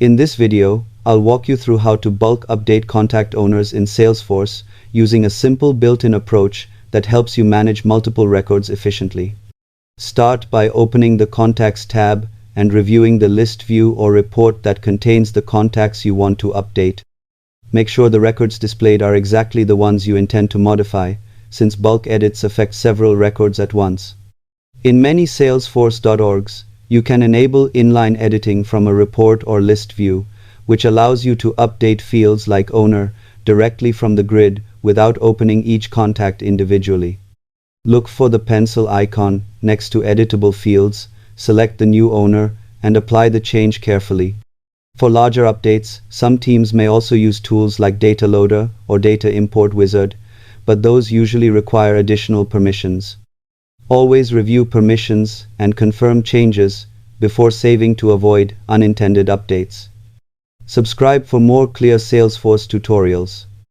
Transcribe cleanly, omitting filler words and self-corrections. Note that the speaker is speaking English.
In this video, I'll walk you through how to bulk update contact owners in Salesforce using a simple built-in approach that helps you manage multiple records efficiently. Start by opening the Contacts tab and reviewing the list view or report that contains the contacts you want to update. Make sure the records displayed are exactly the ones you intend to modify, since bulk edits affect several records at once. In many Salesforce.orgs, you can enable inline editing from a report or list view, which allows you to update fields like owner directly from the grid without opening each contact individually. Look for the pencil icon next to editable fields, select the new owner, and apply the change carefully. For larger updates, some teams may also use tools like Data Loader or Data Import Wizard, but those usually require additional permissions. Always review permissions and confirm changes before saving to avoid unintended updates. Subscribe for more clear Salesforce tutorials.